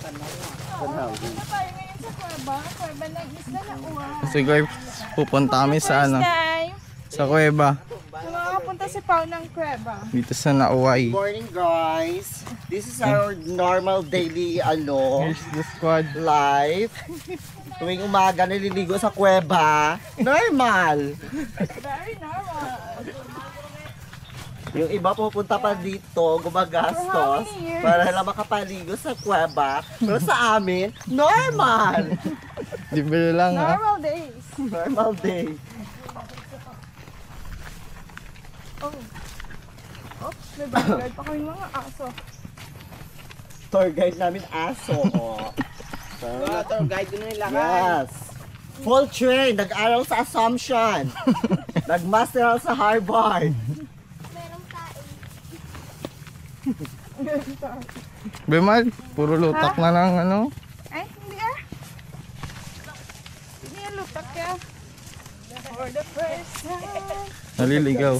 Ano tayo ngayon sa kuweba? Kuweba ng isla na uwan. Kasi guys, pupunta kami sa ano, sa kuweba. Nakakapunta si Pao ng kuweba. Dito sa Nauay. Morning guys. This is our normal daily Here's the squad. life. Tuwing umaga naliligo sa kuweba. Normal. Very normal. Yung iba pupunta pa dito, gumagastos para lang makapaligo sa kuweba. Pero sa amin, normal. Libre lang ha. Normal days. Normal day. Oh. Oh, may bodyguard pa kami mga aso. Tour guide namin aso. Tour guide na nila. Yes. Full train, nag-aral sa Assumption. Nag-masteral sa Harvard. Bemal, puro lutak na lang ano. Ay, hindi ah. Hindi yan lutak ya. For the first time. Naliligaw.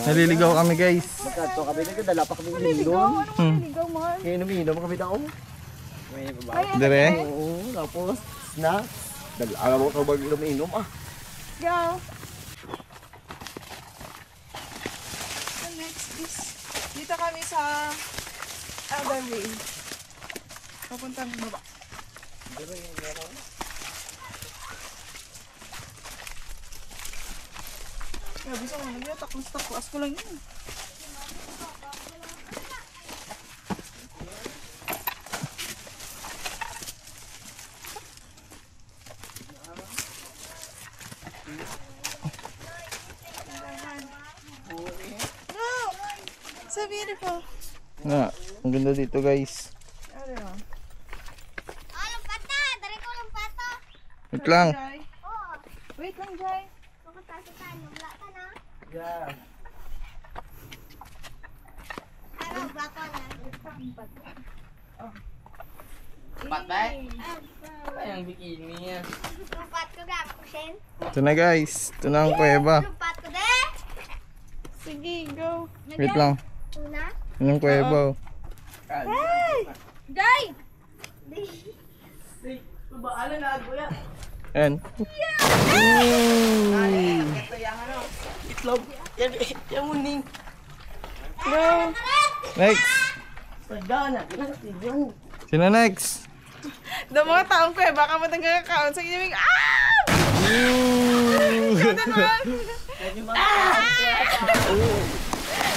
Naliligaw kami guys. Magkanto kami, nagdala pa kami Naliligaw? ininom. Ano naliligaw, mahal? Inom kami daw. Ay, ano Dire. eh? Oo, tapos snacks. Alam mo ka mag-inom ah. Go. The next is, dito kami sa Elderly. Papuntang baba. Kaya bisa ko nag-iot. Taklas ko lang yun. Wow! So beautiful. Na, ang ganda dito guys. Ano yun? Lumpata! Dari ko lumpata! Wait lang. Jai? Wait lang, Jai. Pumunta sa tayo. Wala ka na. Yeah. Ano ba ko na? Pat ba? Ay, ang bikini niya. Lumpat ko ga ako, Shen. Ito na guys. Ito na ang kuweba. Lumpat ko de! Sige, go. Wait lang. Una? Yun ang kuweba. Oh. Jai! Alam na, kuya. Ayan. Ito yung ano, itlog. Yan muning. Go. Next. Pagdana, kinakasig yung. Sino next? The mga taong ko eh, baka mo nagkakaon sa inyong Ganda naman!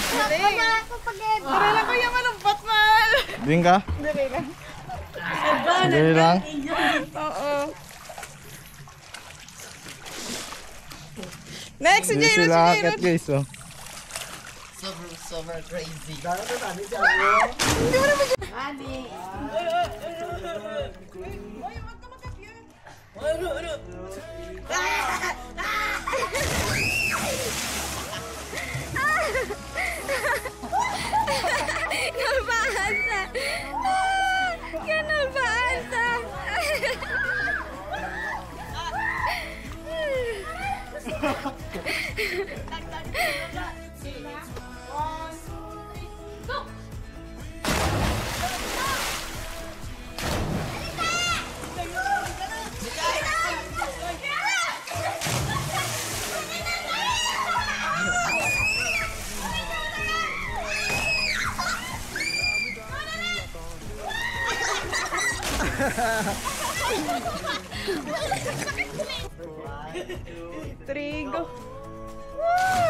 Wala ako pag-ed. Dali lang ko yung malumpat, mal! Din ka? Dali lang. Dali lang. Oo. Next, si Dito Jayrus, si sila Jayrus. akit guys. Oh. Super crazy. Dahil na namin si Ano. Nalbaan sa! Yan, nalbaan sa! Three, go. Woo!